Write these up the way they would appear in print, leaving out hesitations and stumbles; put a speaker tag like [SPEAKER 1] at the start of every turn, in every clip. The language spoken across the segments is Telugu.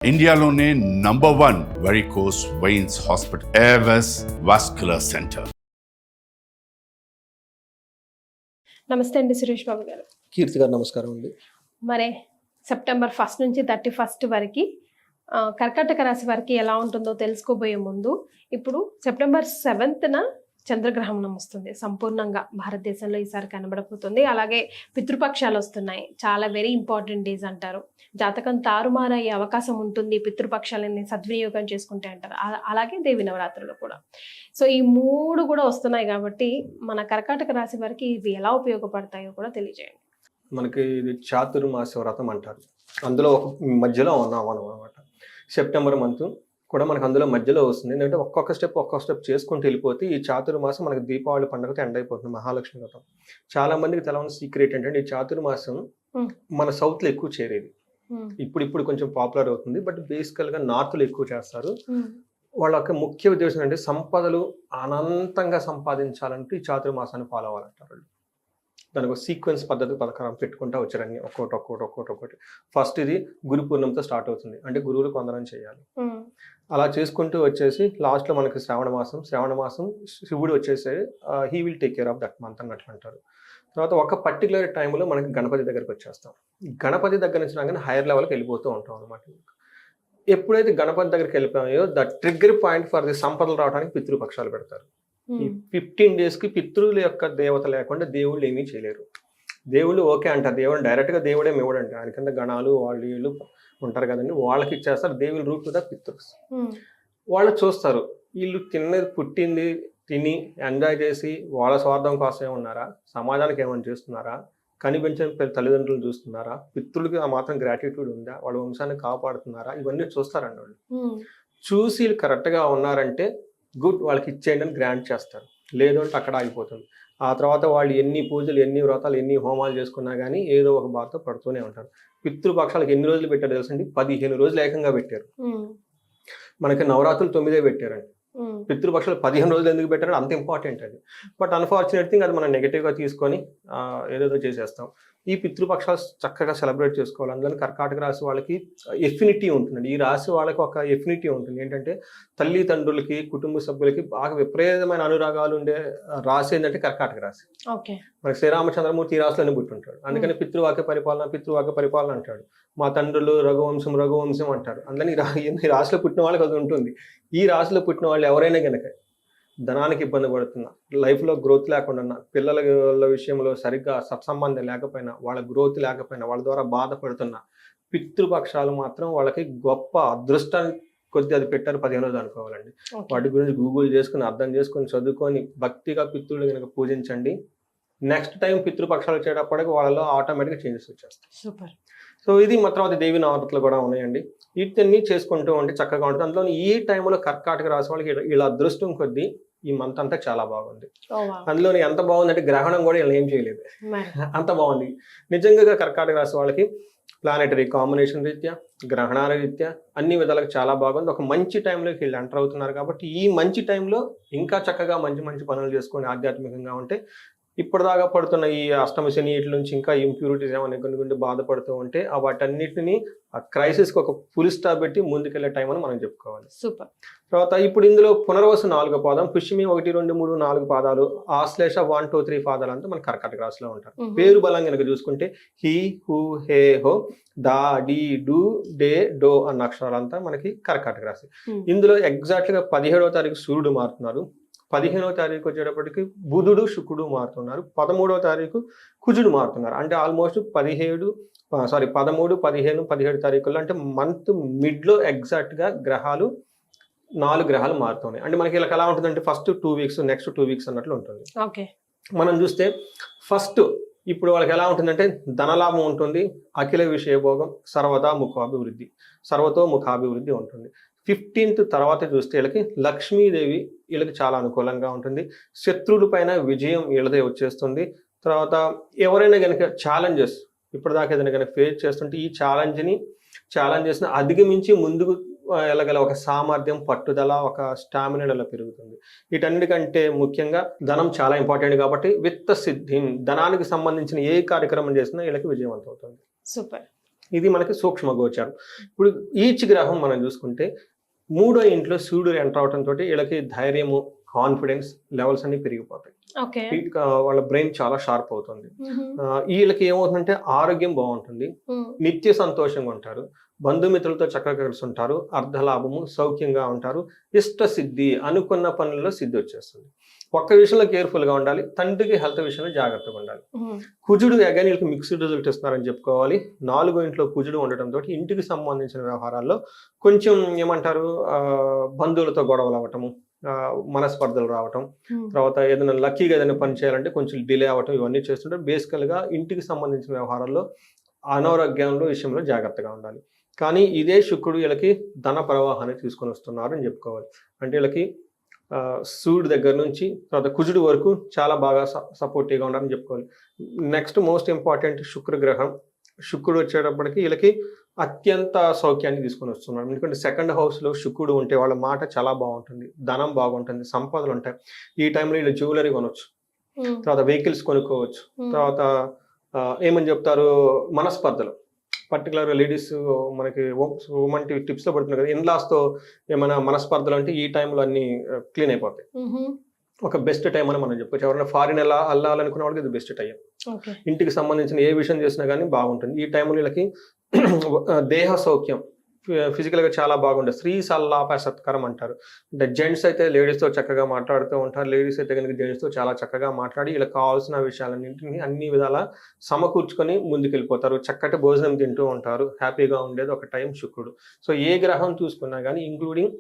[SPEAKER 1] ఇండియాలోనే #1 varicose veins hospital Avis vascular centre.
[SPEAKER 2] నమస్తే అండి సురేష్ బాబు గారు.
[SPEAKER 3] కీర్తి గారు నమస్కారం అండి.
[SPEAKER 2] మరే సెప్టెంబర్ 1 నుంచి 31 వరకు కర్కాటక రాశి వారికి ఎలా ఉంటుందో తెలుసుకోబోయే ముందు ఇప్పుడు సెప్టెంబర్ 7న చంద్రగ్రహణం వస్తుంది. సంపూర్ణంగా భారతదేశంలో ఈసారి కనబడబోతుంది. అలాగే పితృపక్షాలు వస్తున్నాయి. చాలా వెరీ ఇంపార్టెంట్ డేస్ అంటారు. జాతకం తారుమారయ్యే అవకాశం ఉంటుంది పితృపక్షాలని సద్వినియోగం చేసుకుంటే అంటారు. అలాగే దేవి నవరాత్రులు కూడా. సో ఈ 3 కూడా వస్తున్నాయి కాబట్టి మన కర్కాటక రాశి వారికి ఇవి ఎలా ఉపయోగపడతాయో కూడా తెలియజేయండి.
[SPEAKER 3] మనకి ఇది చాతుర్మాస వ్రతం అంటారు. అందులో ఒక మధ్యలో ఉన్నాం మనం అనమాట. సెప్టెంబర్ మంత్ కూడా మనకు అందులో మధ్యలో వస్తుంది. ఎందుకంటే ఒక్కొక్క స్టెప్ చేసుకుంటూ వెళ్ళిపోతే ఈ చాతుర్మాసం మనకి దీపావళి పండుగతో ఎండ్ అయిపోతుంది. మహాలక్ష్మి వ్రతం చాలా మందికి తెలవని సీక్రెట్ ఏంటంటే ఈ చాతుర్మాసం మన సౌత్ లో ఎక్కువ చేరేది. ఇప్పుడు కొంచెం పాపులర్ అవుతుంది. బట్ బేసికల్ గా నార్త్ లో ఎక్కువ చేస్తారు. వాళ్ళ యొక్క ముఖ్య ఉద్దేశం అంటే సంపదలు అనంతంగా సంపాదించాలంటే ఈ చాతుర్మాసాన్ని ఫాలో అవ్వాలంటారు. దానికి ఒక సీక్వెన్స్ పద్ధతి ప్రకారం పెట్టుకుంటా వచ్చారని ఒక్కొక్కటి. ఫస్ట్ ఇది గురు పూర్ణంతో స్టార్ట్ అవుతుంది. అంటే గురువులకు వందనం చేయాలి. అలా చేసుకుంటూ వచ్చేసి లాస్ట్ లో మనకి శ్రావణ మాసం శివుడు వచ్చేసి he will take care of that month అన్నట్లు అంటారు. తర్వాత ఒక పర్టికులర్ టైంలో మనకి గణపతి దగ్గరికి వచ్చేస్తాం. గణపతి దగ్గర నుంచి రాగానే హైయర్ లెవెల్కి వెళ్ళిపోతూ ఉంటాం అనమాట. ఎప్పుడైతే గణపతి దగ్గరికి వెళ్ళిపోయాయో the trigger point for the సంపదలు రావడానికి పితృపక్షాలు పెడతారు. ఈ 15 days కి పితృల యొక్క దేవత లేకుండా దేవుళ్ళు ఏమీ చేయలేరు. దేవుళ్ళు ఓకే అంటారు. దేవుడు డైరెక్ట్ గా దేవుడే ఇవ్వడండి. ఆయన కింద గణాలు వీళ్ళు ఉంటారు కదండి, వాళ్ళకి ఇచ్చేస్తారు. They will route to the పితృస్. వాళ్ళు చూస్తారు వీళ్ళు పుట్టింది తిని ఎంజాయ్ చేసి వాళ్ళ స్వార్థం కోసమే ఉన్నారా, సమాజానికి ఏమైనా చేస్తున్నారా, కనిపించిన తల్లిదండ్రులు చూస్తున్నారా, పితృలకి ఆ మాత్రం గ్రాటిట్యూడ్ ఉందా, వాళ్ళ వంశాన్ని కాపాడుతున్నారా, ఇవన్నీ చూస్తారండి. వాళ్ళు చూసి వీళ్ళు కరెక్ట్ గా ఉన్నారంటే గుడ్, వాళ్ళకి ఇచ్చేయండి అని గ్రాంట్ చేస్తారు. లేదు అంటే అక్కడ ఆగిపోతుంది. ఆ తర్వాత వాళ్ళు ఎన్ని పూజలు, ఎన్ని వ్రతాలు, ఎన్ని హోమాలు చేసుకున్నా కానీ ఏదో ఒక బాధతో పడుతూనే ఉంటారు. పితృపక్షాలకు ఎన్ని రోజులు పెట్టారు తెలుసండి? 15 రోజులు ఏకంగా పెట్టారు. మనకి నవరాత్రులు 9 పెట్టారండి. పితృపక్షాలు 15 రోజులు ఎందుకు పెట్టారు? అంత ఇంపార్టెంట్ అది. బట్ అన్ఫార్చునేట్ థింగ్ అది మనం నెగిటివ్గా తీసుకొని ఏదేదో చేసేస్తాం. ఈ పితృపక్షాలు చక్కగా సెలబ్రేట్ చేసుకోవాలి. అందులో కర్కాటక రాశి వాళ్ళకి ఎఫినిటీ ఉంటుందండి. ఈ రాశి వాళ్ళకి ఒక ఎఫినిటీ ఉంటుంది. ఏంటంటే తల్లిదండ్రులకి, కుటుంబ సభ్యులకి బాగా విపరీతమైన అనురాగాలు ఉండే రాశి ఏంటంటే కర్కాటక రాశి. మనకి శ్రీరామచంద్రమూర్తి ఈ రాశిలోనే పుట్టుంటాడు. అందుకని పితృవాక్య పరిపాలన అంటాడు. మా తండ్రులు రఘువంశం అంటారు. అందుకని ఈ రాశిలో పుట్టిన వాళ్ళకి అది ఉంటుంది. ఈ రాశిలో పుట్టిన వాళ్ళు ఎవరైనా కనుక ధనానికి ఇబ్బంది పడుతున్నా, లైఫ్లో గ్రోత్ లేకుండా, పిల్లల విషయంలో సరిగ్గా సత్సంబంధం లేకపోయినా, వాళ్ళ గ్రోత్ లేకపోయినా, వాళ్ళ ద్వారా బాధపడుతున్నా, పితృపక్షాలు మాత్రం వాళ్ళకి గొప్ప అదృష్టాన్ని కొద్ది అది పెట్టారు 15 రోజులు అనుకోవాలండి. వాటి గురించి గూగుల్ చేసుకుని అర్థం చేసుకుని చదువుకొని భక్తిగా పితృలు కనుక పూజించండి. నెక్స్ట్ టైం పితృపక్షాలు వచ్చేటప్పటికి వాళ్ళలో ఆటోమేటిక్గా చేంజెస్ వచ్చేస్తాయి.
[SPEAKER 2] సూపర్.
[SPEAKER 3] సో ఇది మా తర్వాత దేవి నవరాత్రులు కూడా ఉన్నాయండి. వీటిని చేసుకుంటూ ఉంటే చక్కగా ఉంటుంది. అందులో ఈ టైంలో కర్కాటక రాశి వాళ్ళకి ఇలా అదృష్టం కొద్దీ ఈ మంత్ అంతా చాలా బాగుంది. అందులో ఎంత బాగుందంటే గ్రహణం కూడా ఇలా ఏం చేయలేదు, అంత బాగుంది నిజంగా. కర్కాటక రాశి వాళ్ళకి ప్లానెటరీ కాంబినేషన్ రీత్యా, గ్రహణాల రీత్యా అన్ని విధాలుగా చాలా బాగుంది. ఒక మంచి టైంలోకి వీళ్ళు ఎంటర్ అవుతున్నారు. కాబట్టి ఈ మంచి టైంలో ఇంకా చక్కగా మంచి పనులు చేసుకొని ఆధ్యాత్మికంగా ఉంటే, ఇప్పటిదాకా పడుతున్న ఈ అష్టమ శని వీటి నుంచి ఇంకా ఇంప్యూరిటీస్ ఏమైనా కొన్ని బాధపడుతూ ఉంటే వాటన్నిటిని ఆ క్రైసిస్కి ఒక ఫుల్ స్టాప్ పెట్టి ముందుకెళ్లే టైం అని మనం చెప్పుకోవాలి.
[SPEAKER 2] సూపర్.
[SPEAKER 3] తర్వాత ఇప్పుడు ఇందులో పునర్వసు 4వ పాదం, పుష్యమి 1, 2, 3, 4 పాదాలు, ఆశ్లేష 1, 2, 3 పాదాలు అంతా మన కర్కాటక రాశిలో ఉంటారు. పేరు బలం కనుక చూసుకుంటే హీ, హూ, హే, హో, దా, డి, డు, డే, డో అన్న అక్షరాలంతా మనకి కర్కాటక రాశి. ఇందులో ఎగ్జాక్ట్ గా 17వ తారీఖు సూర్యుడు మారుతున్నారు. 15వ తారీఖు వచ్చేటప్పటికి బుధుడు, శుక్రుడు మారుతున్నారు. 13వ తారీఖు కుజుడు మారుతున్నారు. అంటే ఆల్మోస్ట్ 13, 15, 17 తారీఖుల్లో, అంటే మంత్ మిడ్ లో ఎగ్జాక్ట్ గా 4 గ్రహాలు మారుతున్నాయి. అంటే మనకి ఇలా ఎలా ఉంటుందంటే ఫస్ట్ 2 weeks, నెక్స్ట్ 2 weeks అన్నట్లు ఉంటుంది. మనం చూస్తే ఫస్ట్ ఇప్పుడు వాళ్ళకి ఎలా ఉంటుందంటే ధనలాభం ఉంటుంది, అఖిల విషయభోగం, సర్వతో ముఖాభివృద్ధి ఉంటుంది. 15th తర్వాత చూస్తే వీళ్ళకి లక్ష్మీదేవి వీళ్ళకి చాలా అనుకూలంగా ఉంటుంది. శత్రువుల పైన విజయం వీళ్ళదే వచ్చేస్తుంది. తర్వాత ఎవరైనా కనుక ఛాలెంజెస్ ఇప్పటిదాకా ఏదైనా కనుక ఫేస్ చేస్తుంటే ఈ ఛాలెంజెస్ని అధిగమించి ముందుకు వెళ్ళగల ఒక సామర్థ్యం, పట్టుదల, ఒక స్టామినా పెరుగుతుంది. వీటన్నిటికంటే ముఖ్యంగా ధనం చాలా ఇంపార్టెంట్ కాబట్టి విత్త సిద్ధి, ధనానికి సంబంధించిన ఏ కార్యక్రమం చేసినా వీళ్ళకి విజయవంతం అవుతుంది.
[SPEAKER 2] సూపర్.
[SPEAKER 3] ఇది మనకి సూక్ష్మ గోచారం. ఇప్పుడు ఈచ్ గ్రహం మనం చూసుకుంటే 3వ ఇంట్లో సూర్యుడు ఎంటర్ అవడంతో వీళ్ళకి ధైర్యము, కాన్ఫిడెన్స్ లెవెల్స్ అన్ని పెరిగిపోతాయి.
[SPEAKER 2] ఓకే.
[SPEAKER 3] వాళ్ళ బ్రెయిన్ చాలా షార్ప్ అవుతుంది. వీళ్ళకి ఏమవుతుందంటే ఆరోగ్యం బాగుంటుంది, నిత్య సంతోషంగా ఉంటారు, బంధుమిత్రులతో చక్కగా కలిసి ఉంటారు, అర్ధలాభము, సౌఖ్యంగా ఉంటారు, ఇష్ట సిద్ధి, అనుకున్న పనుల్లో సిద్ధి వచ్చేస్తుంది. ఒక్క విషయంలో కేర్ఫుల్ గా ఉండాలి, తండ్రికి హెల్త్ విషయంలో జాగ్రత్తగా ఉండాలి. కుజుడు అగైన్ వీళ్ళకి మిక్స్డ్ రిజల్ట్ ఇస్తున్నారని చెప్పుకోవాలి. 4వ ఇంట్లో కుజుడు ఉండటంతో ఇంటికి సంబంధించిన వ్యవహారాల్లో కొంచెం ఏమంటారు, బంధువులతో గొడవలు అవ్వటము, మనస్పర్ధలు రావటం, తర్వాత ఏదైనా లక్కీగా ఏదైనా పని చేయాలంటే కొంచెం డిలే అవ్వటం, ఇవన్నీ చేస్తుంటే బేసికల్ గా ఇంటికి సంబంధించిన వ్యవహారాల్లో అనారోగ్యంలో విషయంలో జాగ్రత్తగా ఉండాలి. కానీ ఇదే శుక్రుడు వీళ్ళకి ధన ప్రవాహాన్ని తీసుకొని వస్తున్నారు అని చెప్పుకోవాలి. అంటే వీళ్ళకి సూర్యుడు దగ్గర నుంచి తర్వాత కుజుడు వరకు చాలా బాగా సపోర్టివ్గా ఉండాలని చెప్పుకోవాలి. నెక్స్ట్ మోస్ట్ ఇంపార్టెంట్ శుక్రగ్రహం. శుక్రుడు వచ్చేటప్పటికి వీళ్ళకి అత్యంత సౌఖ్యాన్ని తీసుకొని వస్తున్నారు. ఎందుకంటే 2nd హౌస్లో శుక్రుడు ఉంటే వాళ్ళ మాట చాలా బాగుంటుంది, ధనం బాగుంటుంది, సంపదలు ఉంటాయి. ఈ టైంలో వీళ్ళు జ్యువెలరీ కొనవచ్చు, తర్వాత వెహికల్స్ కొనుక్కోవచ్చు, తర్వాత ఏమని చెప్తారు, మనస్పర్ధలు, పర్టికులర్గా లేడీస్ మనకి ఉమెన్ టిప్స్లో పడుతున్నారు కదా, ఇన్లాస్తో ఏమైనా మనస్పర్ధలు అంటే ఈ టైంలో అన్ని క్లీన్ అయిపోతాయి. ఒక బెస్ట్ టైం అని మనం చెప్పొచ్చు. ఎవరైనా ఫారిన్ వెళ్ళాలనుకున్న వాళ్ళకి ఇది బెస్ట్ టైం. ఇంటికి సంబంధించిన ఏ విషయం చేసినా కానీ బాగుంటుంది. ఈ టైంలో వీళ్ళకి దేహ సౌఖ్యం, ఫిజికల్గా చాలా బాగుంటుంది. స్త్రీ సల్లాప సత్కారం అంటారు. అంటే జెంట్స్ అయితే లేడీస్తో చక్కగా మాట్లాడుతూ ఉంటారు, లేడీస్ అయితే కనుక జెంట్స్తో చాలా చక్కగా మాట్లాడి ఇలా కావాల్సిన విషయాలన్నింటినీ అన్ని విధాలా సమకూర్చుకొని ముందుకెళ్ళిపోతారు. చక్కటి భోజనం తింటూ ఉంటారు, హ్యాపీగా ఉండేది ఒక టైం శుక్రుడు. సో ఏ గ్రహం చూసుకున్నా కానీ ఇంక్లూడింగ్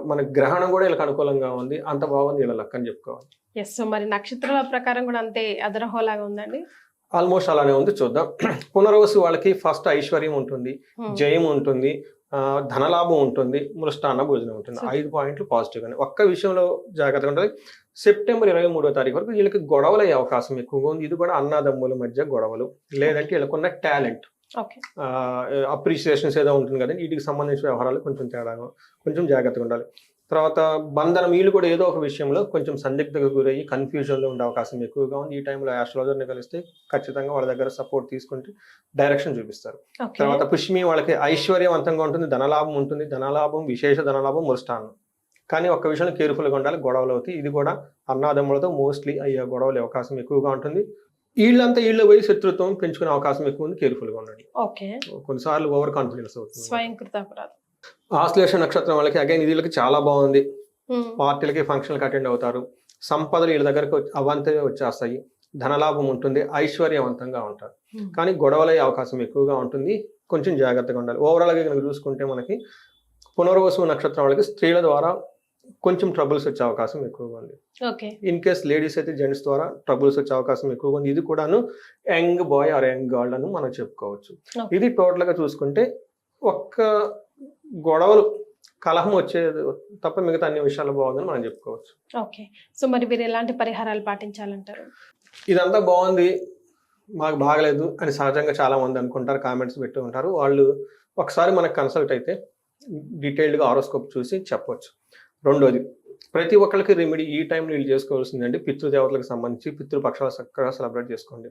[SPEAKER 3] మన గ్రహణం కూడా వీళ్ళకి అనుకూలంగా ఉంది, అంత బాగుంది వీళ్ళ లక్ అని చెప్పుకోవాలి.
[SPEAKER 2] ఎస్. సో మరి నక్షత్రాల ప్రకారం కూడా అంతే అదరహోలాగా ఉందండి.
[SPEAKER 3] ఆల్మోస్ట్ అలానే ఉంది. చూద్దాం. పునర్వసు వాళ్ళకి ఫస్ట్ ఐశ్వర్యం ఉంటుంది, జయం ఉంటుంది, ధనలాభం ఉంటుంది, మృష్టాన్న భోజనం ఉంటుంది. 5 పాయింట్లు పాజిటివ్ గానే. ఒక్క విషయంలో జాగ్రత్తగా ఉంటుంది. సెప్టెంబర్ 23వ తారీఖు వరకు వీళ్ళకి గొడవలు అయ్యే అవకాశం ఎక్కువగా ఉంది. ఇది కూడా అన్నదమ్ముల మధ్య గొడవలు, లేదంటే వీళ్ళకున్న టాలెంట్, అప్రిషియేషన్స్ ఏదో ఉంటుంది కదండి, వీటికి సంబంధించిన వ్యవహారాలు కొంచెం తేడాగా, కొంచెం జాగ్రత్తగా ఉండాలి. తర్వాత బంధనం, వీళ్ళు కూడా ఏదో ఒక విషయంలో కొంచెం సందిగ్ధకు గురయ్యి కన్ఫ్యూజన్లో ఉండే అవకాశం ఎక్కువగా ఉంది. ఈ టైంలో ఆస్ట్రాలజర్ని కలిస్తే ఖచ్చితంగా వాళ్ళ దగ్గర సపోర్ట్ తీసుకుంటే డైరెక్షన్ చూపిస్తారు. తర్వాత పుష్మి వాళ్ళకి ఐశ్వర్యవంతంగా ఉంటుంది, ధనలాభం ఉంటుంది, ధనలాభం, విశేష ధనలాభం, మృష్టాన్నం. కానీ ఒక్క విషయంలో కేర్ఫుల్గా ఉండాలి, గొడవలు అవుతాయి. ఇది కూడా అన్నాదమ్ములతో మోస్ట్లీ అయ్యే గొడవలు అవకాశం ఎక్కువగా ఉంటుంది. వీళ్ళ పోయి శత్రుత్వం పెంచుకునే అవకాశం ఎక్కువ ఉంది, కేర్ఫుల్గా ఉండండి. కొన్నిసార్లు ఓవర్ కాన్ఫిడెన్స్ అవుతుంది.
[SPEAKER 2] స్వయంకృతాపరాధం.
[SPEAKER 3] ఆశ్లేష నక్షత్రం వాళ్ళకి అగైన్ ఇది వీళ్ళకి చాలా బాగుంది. పార్టీలకి, ఫంక్షన్లకి అటెండ్ అవుతారు, సంపదలు వీళ్ళ దగ్గరకు అవంతే వచ్చేస్తాయి, ధనలాభం ఉంటుంది, ఐశ్వర్యవంతంగా ఉంటారు. కానీ గొడవలయ్యే అవకాశం ఎక్కువగా ఉంటుంది, కొంచెం జాగ్రత్తగా ఉండాలి. ఓవరాల్గా కనుక చూసుకుంటే మనకి పునర్వసు నక్షత్రం వాళ్ళకి స్త్రీల ద్వారా కొంచెం ట్రబుల్స్ వచ్చే అవకాశం ఎక్కువగా ఉంది. ఇన్ కేస్ లేడీస్ అయితే జెంట్స్ ద్వారా ట్రబుల్స్ వచ్చే అవకాశం ఎక్కువగా ఉంది. ఇది కూడాను young boy or young girl అని మనం చెప్పుకోవచ్చు. ఇది టోటల్ గా చూసుకుంటే ఒక్క గొడవలు, కలహం వచ్చేది తప్ప మిగతా అన్ని విషయాలు బాగుందని మనం చెప్పుకోవచ్చు.
[SPEAKER 2] ఓకే. సో మరి మీరు ఎలాంటి పరిహారాలు పాటించాలంటారు?
[SPEAKER 3] ఇదంతా బాగుంది, మాకు బాగలేదు అని సహజంగా చాలా మంది అనుకుంటారు, కామెంట్స్ పెట్టి ఉంటారు. వాళ్ళు ఒకసారి మనకు కన్సల్ట్ అయితే డీటెయిల్డ్గా హారోస్కోప్ చూసి చెప్పవచ్చు. రెండోది, ప్రతి ఒక్కరికి రెమెడీ ఈ టైంలో వీళ్ళు చేసుకోవాల్సిందండి, పితృదేవతలకు సంబంధించి పితృపక్షాలు చక్కగా సెలబ్రేట్ చేసుకోండి.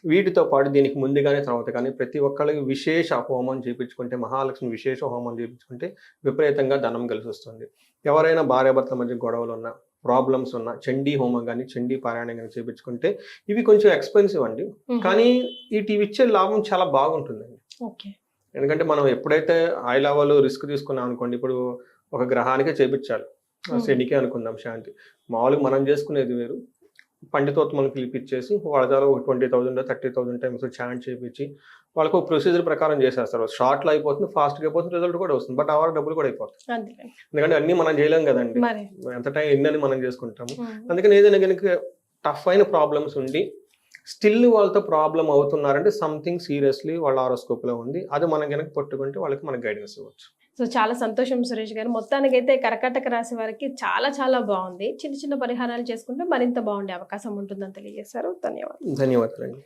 [SPEAKER 3] వీటితో పాటు దీనికి ముందుగానే తర్వాత కానీ ప్రతి ఒక్కరికి విశేష హోమం చేయించుకుంటే, మహాలక్ష్మి విశేష హోమం చేయించుకుంటే విపరీతంగా ధనం కలిసి వస్తుంది. ఎవరైనా భార్యాభర్తల మధ్య గొడవలు ఉన్నా, ప్రాబ్లమ్స్ ఉన్నా, చండీ హోమం కానీ చండీ పారాయణం కానీ చేయించుకుంటే, ఇవి కొంచెం ఎక్స్పెన్సివ్ అండి, కానీ వీటి ఇచ్చే లాభం చాలా బాగుంటుందండి. ఎందుకంటే మనం ఎప్పుడైతే హై లెవెల్ రిస్క్ తీసుకున్నాం అనుకోండి, ఇప్పుడు ఒక గ్రహానికే చేయించాలి, శనికే అనుకుందాం శాంతి, మామూలుగా మనం చేసుకునేది వేరు, పండితోత్మలను పిలిపించేసి వాళ్ళ ద్వారా ఒక 20,000 30,000 టైమ్స్ చాంట్ చేయించి వాళ్ళకు ఒక ప్రొసీజర్ ప్రకారం చేసేస్తారు. షార్ట్లో అయిపోతుంది, ఫాస్ట్గా అయిపోతుంది, రిజల్ట్ కూడా వస్తుంది, బట్ అవర్ డబ్బులు కూడా అయిపోతుంది. ఎందుకంటే అన్ని మనం చేయలేం కదండి, ఎంత టైం ఎన్ని మనం చేసుకుంటాము. అందుకని ఏదైనా కనుక టఫ్ అయిన ప్రాబ్లమ్స్ ఉండి స్టిల్ వాళ్ళతో ప్రాబ్లం అవుతున్నారంటే సంథింగ్ సీరియస్లీ వాళ్ళ హారోస్కోప్లో ఉంది, అది మనం కనుక పట్టుకుంటే వాళ్ళకి మనకు గైడెన్స్ ఇవ్వచ్చు.
[SPEAKER 2] సో చాలా సంతోషం సురేష్ గారు. మొత్తానికైతే కర్కాటక రాశి వారికి చాలా చాలా బాగుంది. చిన్న చిన్న పరిహారాలు చేసుకుంటే మరింత బాగుండే అవకాశం ఉంటుందని తెలియజేశారు. ధన్యవాదాలు.
[SPEAKER 3] ధన్యవాదాలండి.